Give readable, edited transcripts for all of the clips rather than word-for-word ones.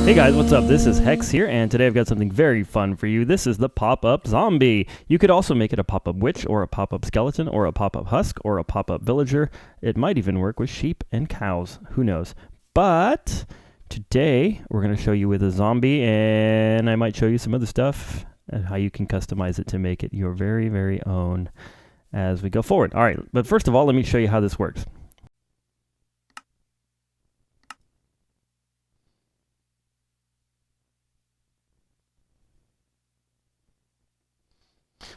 Hey guys, what's up? This is Hex here, and today I've got something very fun for you. This is the pop-up zombie. You could also make it a pop-up witch, or a pop-up skeleton, or a pop-up husk, or a pop-up villager. It might even work with sheep and cows. Who knows? But today we're going to show you with a zombie, and I might show you some other stuff and how you can customize it to make it your very, very own as we go forward. All right, but first of all, let me show you how this works.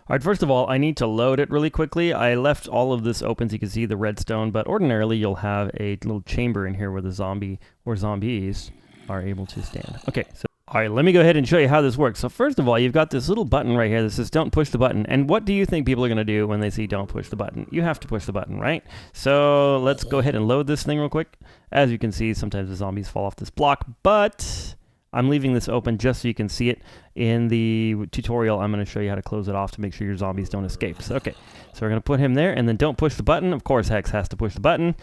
All right, first of all, I need to load it really quickly. I left all of this open so you can see the redstone, but ordinarily you'll have a little chamber in here where the zombie or zombies are able to stand. Okay, so all right, let me go ahead and show you how this works. So first of all, you've got this little button right here that says don't push the button. And what do you think people are going to do when they see don't push the button? You have to push the button, right? So let's go ahead and load this thing real quick. As you can see, sometimes the zombies fall off this block, but I'm leaving this open just so you can see it. In the tutorial, I'm going to show you how to close it off to make sure your zombies don't escape. So, okay, so we're going to put him there, and then don't push the button. Of course, Hex has to push the button.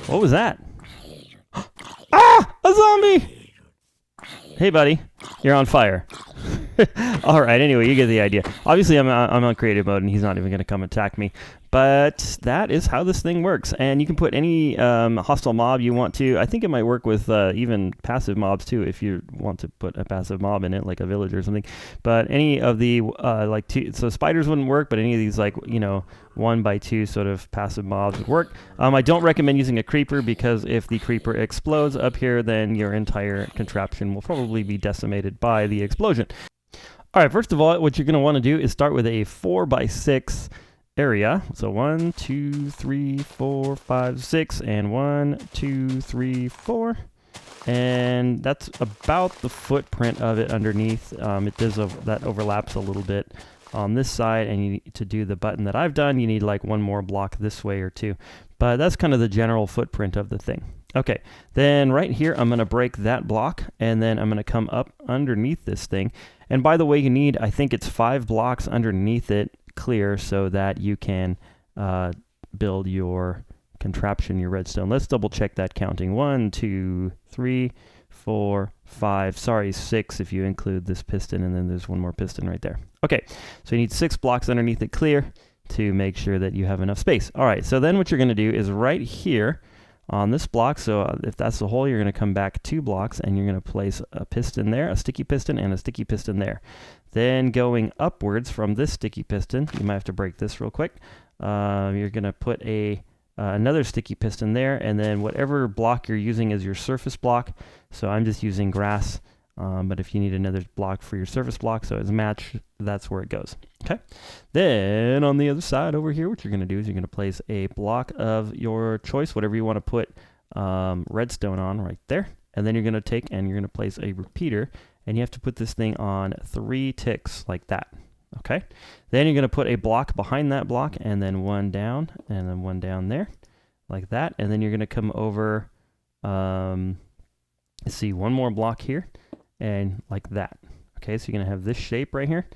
What was that? Ah! A zombie! Hey, buddy. You're on fire. All right, anyway, you get the idea. Obviously, I'm on creative mode, and he's not even going to come attack me. But that is how this thing works. And you can put any hostile mob you want to. I think it might work with even passive mobs, too, if you want to put a passive mob in it, like a villager or something. But any of the, so spiders wouldn't work, but any of these, 1x2 sort of passive mobs would work. I don't recommend using a creeper, because if the creeper explodes up here, then your entire contraption will probably be decimated by the explosion. All right, first of all, what you're going to want to do is start with a 4x6 area. So 1, 2, 3, 4, 5, 6, and 1, 2, 3, 4. And that's about the footprint of it underneath. That overlaps a little bit on this side, and to do the button that I've done, you need like one more block this way or two. But that's kind of the general footprint of the thing. Okay, then right here, I'm going to break that block, and then I'm going to come up underneath this thing. And by the way, you need, I think it's 5 blocks underneath it clear so that you can build your contraption, your redstone. Let's double check that counting. 1, 2, 3, 4, 5. Sorry, 6 if you include this piston, and then there's one more piston right there. Okay, so you need 6 blocks underneath it clear to make sure that you have enough space. All right, so then what you're going to do is right here on this block, so if that's the hole, you're going to come back 2 blocks, and you're going to place a piston there, a sticky piston, and a sticky piston there. Then going upwards from this sticky piston, you might have to break this real quick. You're going to put another sticky piston there, and then whatever block you're using is your surface block. So I'm just using grass, but if you need another block for your surface block, so it's a match, that's where it goes. Okay. Then on the other side over here, what you're going to do is you're going to place a block of your choice, whatever you want to put redstone on right there. And then you're going to take and you're going to place a repeater, and you have to put this thing on 3 ticks like that. Okay. Then you're going to put a block behind that block, and then one down, and then one down there like that. And then you're going to come over, see, one more block here, and like that. Okay, so you're going to have this shape right here.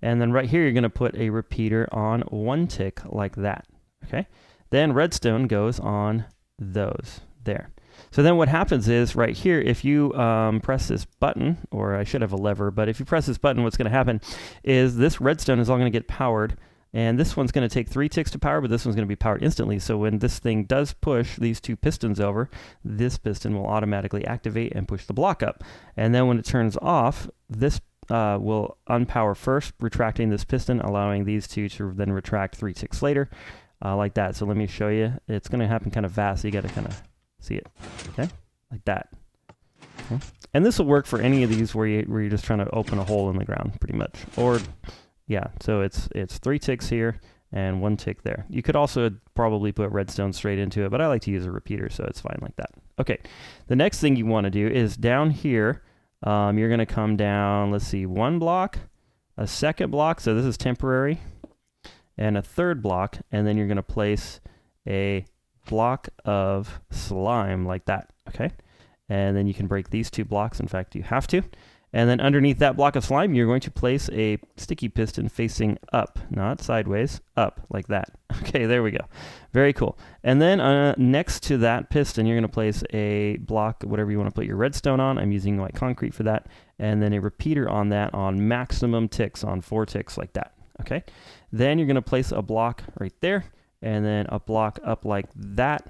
And then right here, you're going to put a repeater on 1 tick like that. Okay. Then redstone goes on those there. So then what happens is right here, if you press this button, or I should have a lever, but if you press this button, what's going to happen is this redstone is all going to get powered. And this one's going to take 3 ticks to power, but this one's going to be powered instantly. So when this thing does push these 2 pistons over, this piston will automatically activate and push the block up. And then when it turns off, this will unpower first, retracting this piston, allowing these 2 to then retract 3 ticks later, like that. So let me show you. It's going to happen kind of fast, so you got to kind of see it. Okay, like that. Okay. And this will work for any of these where you're just trying to open a hole in the ground, pretty much. Or yeah, so it's 3 ticks here and 1 tick there. You could also probably put redstone straight into it, but I like to use a repeater, so it's fine like that. Okay, the next thing you want to do is down here. You're going to come down, let's see, 1 block, a 2nd block, so this is temporary, and a 3rd block, and then you're going to place a block of slime like that, okay? And then you can break these 2 blocks, in fact, you have to. And then underneath that block of slime, you're going to place a sticky piston facing up, not sideways, up, like that. Okay, there we go. Very cool. And then next to that piston, you're going to place a block, whatever you want to put your redstone on. I'm using white concrete for that. And then a repeater on that on maximum ticks, on 4 ticks, like that. Okay. Then you're going to place a block right there, and then a block up like that,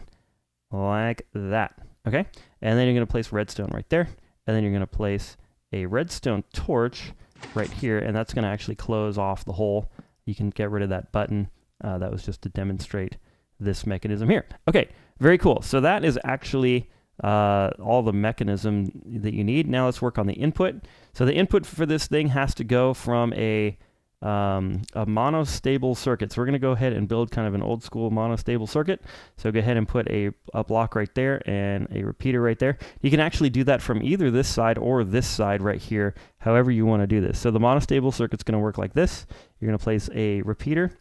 like that. Okay. And then you're going to place redstone right there, and then you're going to place a redstone torch right here, and that's going to actually close off the hole. You can get rid of that button. That was just to demonstrate this mechanism here. Okay, very cool. So that is actually all the mechanism that you need. Now let's work on the input. So the input for this thing has to go from a monostable circuit. So we're going to go ahead and build kind of an old school monostable circuit. So go ahead and put a block right there and a repeater right there. You can actually do that from either this side or this side right here, however you want to do this. So the monostable circuit's going to work like this. You're going to place a repeater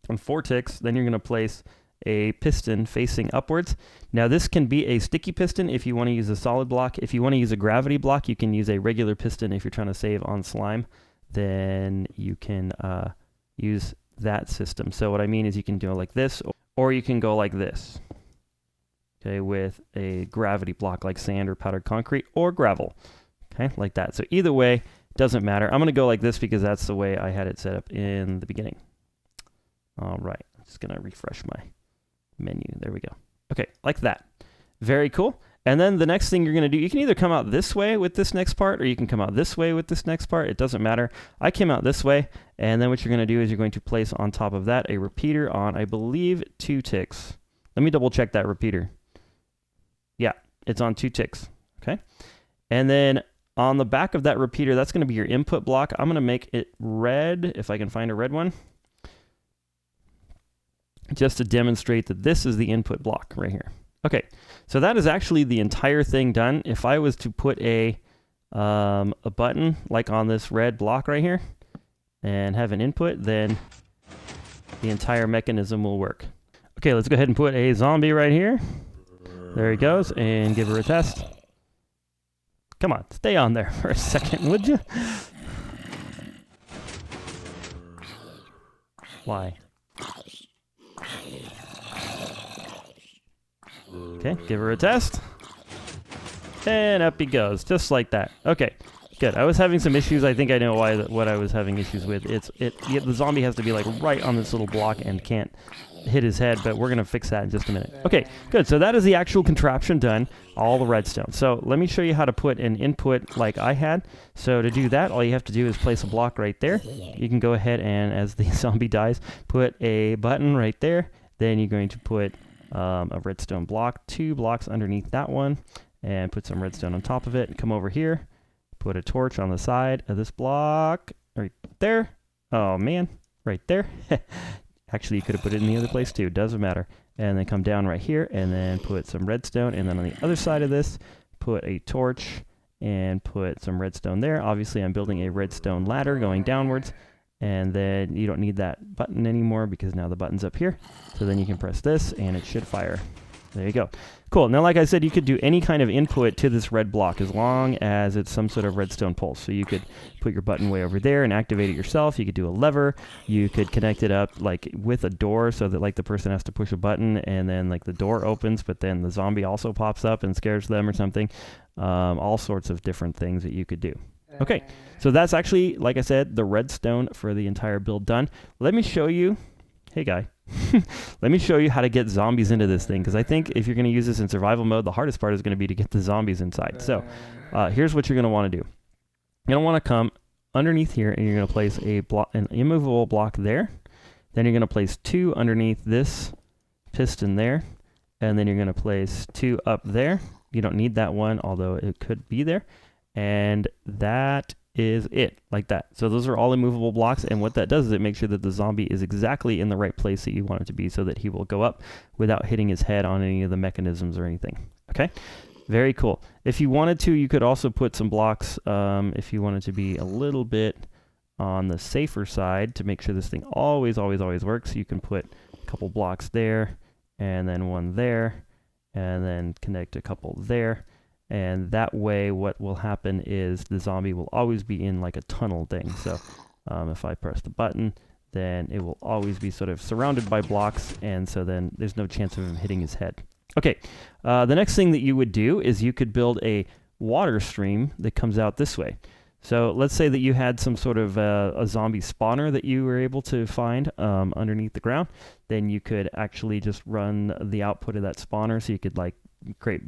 on 4 ticks, then you're going to place a piston facing upwards. Now this can be a sticky piston if you want to use a solid block. If you want to use a gravity block, you can use a regular piston if you're trying to save on slime. Then you can use that system. So what I mean is you can do it like this, or you can go like this, okay, with a gravity block like sand or powdered concrete or gravel, okay, like that. So either way, doesn't matter. I'm going to go like this because that's the way I had it set up in the beginning. All right, I'm just going to refresh my menu. There we go. Okay, like that. Very cool. And then the next thing you're going to do, you can either come out this way with this next part, or you can come out this way with this next part. It doesn't matter. I came out this way, and then what you're going to do is you're going to place on top of that a repeater on, I believe, 2 ticks. Let me double check that repeater. Yeah, it's on 2 ticks. Okay. And then on the back of that repeater, that's going to be your input block. I'm going to make it red, if I can find a red one, just to demonstrate that this is the input block right here. Okay, so that is actually the entire thing done. If I was to put a button like on this red block right here and have an input, then the entire mechanism will work. Okay, let's go ahead and put a zombie right here. There he goes, and give her a test. Come on, stay on there for a second, would you? Why? Okay, give her a test. And up he goes, just like that. Okay, good. I was having some issues. I think I know what I was having issues with. The zombie has to be like right on this little block and can't hit his head, but we're going to fix that in just a minute. Okay, good. So that is the actual contraption done, all the redstone. So let me show you how to put an input like I had. So to do that, all you have to do is place a block right there. You can go ahead and, as the zombie dies, put a button right there. Then you're going to put a redstone block, 2 blocks underneath that one, and put some redstone on top of it. Come over here, put a torch on the side of this block right there. Oh man, right there. Actually, you could have put it in the other place too, doesn't matter. And then come down right here and then put some redstone, and then on the other side of this, put a torch and put some redstone there. Obviously, I'm building a redstone ladder going downwards. And then you don't need that button anymore because now the button's up here. So then you can press this and it should fire. There you go. Cool. Now, like I said, you could do any kind of input to this red block as long as it's some sort of redstone pulse. So you could put your button way over there and activate it yourself. You could do a lever. You could connect it up like with a door so that like the person has to push a button and then like the door opens, but then the zombie also pops up and scares them or something. All sorts of different things that you could do. Okay, so that's actually, like I said, the redstone for the entire build done. Let me show you, hey guy, let me show you how to get zombies into this thing, because I think if you're going to use this in survival mode, the hardest part is going to be to get the zombies inside. So here's what you're going to want to do. You're going to want to come underneath here, and you're going to place an immovable block there. Then you're going to place 2 underneath this piston there, and then you're going to place 2 up there. You don't need that one, although it could be there. And that is it, like that. So those are all immovable blocks, and what that does is it makes sure that the zombie is exactly in the right place that you want it to be so that he will go up without hitting his head on any of the mechanisms or anything. Okay? Very cool. If you wanted to, you could also put some blocks if you wanted to be a little bit on the safer side to make sure this thing always works. You can put a couple blocks there, and then one there, and then connect a couple there. And that way what will happen is the zombie will always be in like a tunnel thing. So if I press the button, then it will always be sort of surrounded by blocks, and so then there's no chance of him hitting his head. Okay, the next thing that you would do is you could build a water stream that comes out this way. So let's say that you had some sort of a zombie spawner that you were able to find underneath the ground. Then you could actually just run the output of that spawner, so you could like create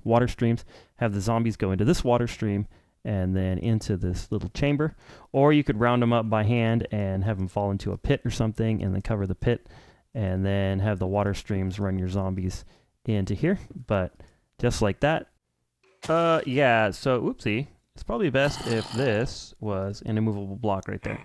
water streams, have the zombies go into this water stream, and then into this little chamber. Or you could round them up by hand and have them fall into a pit or something, and then cover the pit, and then have the water streams run your zombies into here. But just like that. Yeah, so oopsie. It's probably best if this was an immovable block right there.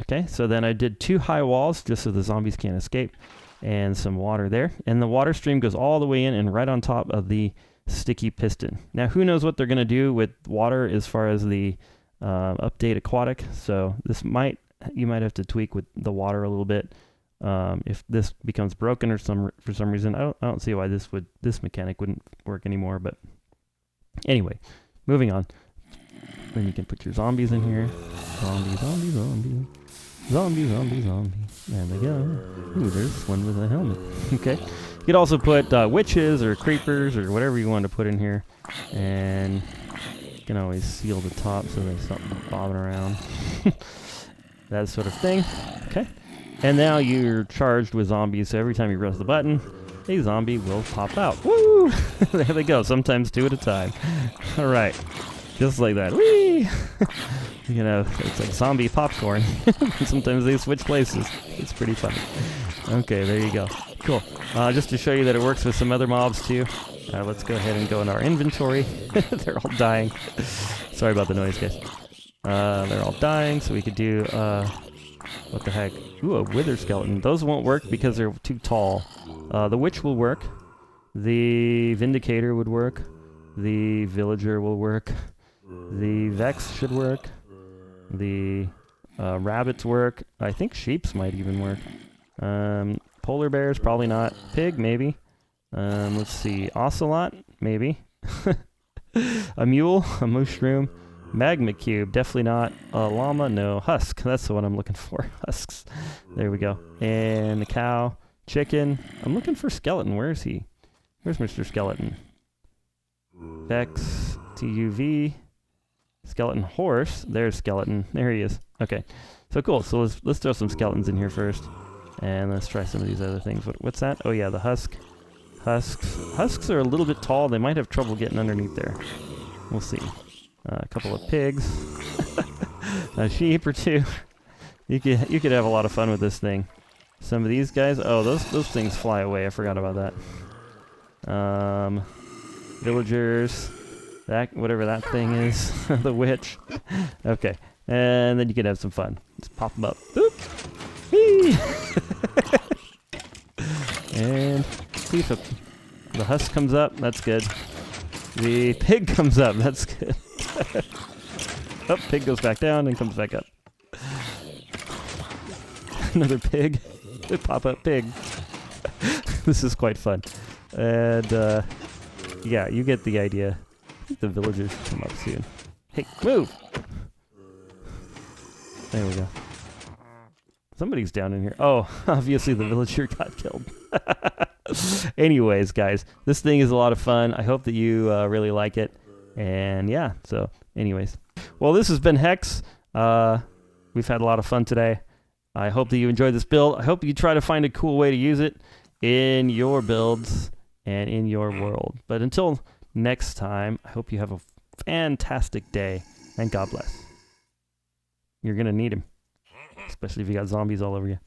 Okay, so then I did 2 high walls just so the zombies can't escape, and some water there. And the water stream goes all the way in and right on top of the sticky piston. Now, who knows what they're going to do with water as far as the update aquatic. So this you might have to tweak with the water a little bit. If this becomes broken or for some reason, I don't see why this mechanic wouldn't work anymore. But anyway, moving on. Then you can put your zombies in here. Zombie, zombie, zombie. Zombie, zombie, zombie. There we go. Ooh, there's one with a helmet. Okay. You could also put witches or creepers or whatever you want to put in here. And you can always seal the top so there's something bobbing around. That sort of thing. Okay. And now you're charged with zombies, so every time you press the button, a zombie will pop out. Woo! There they go, sometimes 2 at a time. All right. Just like that. Whee! You know, it's like zombie popcorn. Sometimes they switch places. It's pretty funny. Okay, there you go. Cool. Just to show you that it works with some other mobs too, let's go ahead and go in our inventory. They're all dying. Sorry about the noise, guys. They're all dying, so we could do, what the heck? Ooh, a wither skeleton. Those won't work because they're too tall. The witch will work. The vindicator would work. The villager will work. The vex should work. The rabbits work. I think sheeps might even work. Polar bears, probably not. Pig, maybe. Let's see. Ocelot, maybe. A mule, a mushroom. Magma cube, definitely not. A llama, no. Husk, that's the one I'm looking for. Husks. There we go. And a cow. Chicken. I'm looking for skeleton. Where is he? Where's Mr. Skeleton? Vex, TUV. Skeleton horse. There's skeleton. There he is. Okay. So cool. So let's throw some skeletons in here first. And let's try some of these other things. What's that? Oh yeah, the husk. Husks. Husks are a little bit tall. They might have trouble getting underneath there. We'll see. A couple of pigs. A sheep or 2. You could have a lot of fun with this thing. Some of these guys. Oh, those things fly away. I forgot about that. Villagers. That whatever that thing is. The witch. Okay. And then you could have some fun. Just pop them up. Boop. Whee! And see if the husk comes up. That's good. The pig comes up. That's good. Oh, pig goes back down and comes back up. Another pig. Pop-up pig. This is quite fun. And, yeah, you get the idea. I think the villagers should come up soon. Hey, move! There we go. Somebody's down in here. Oh, obviously the villager got killed. Anyways, guys, this thing is a lot of fun. I hope that you really like it. And yeah, so anyways. Well, this has been Hex. We've had a lot of fun today. I hope that you enjoyed this build. I hope you try to find a cool way to use it in your builds and in your world. But until next time, I hope you have a fantastic day, and God bless. You're going to need him, especially if you got zombies all over you.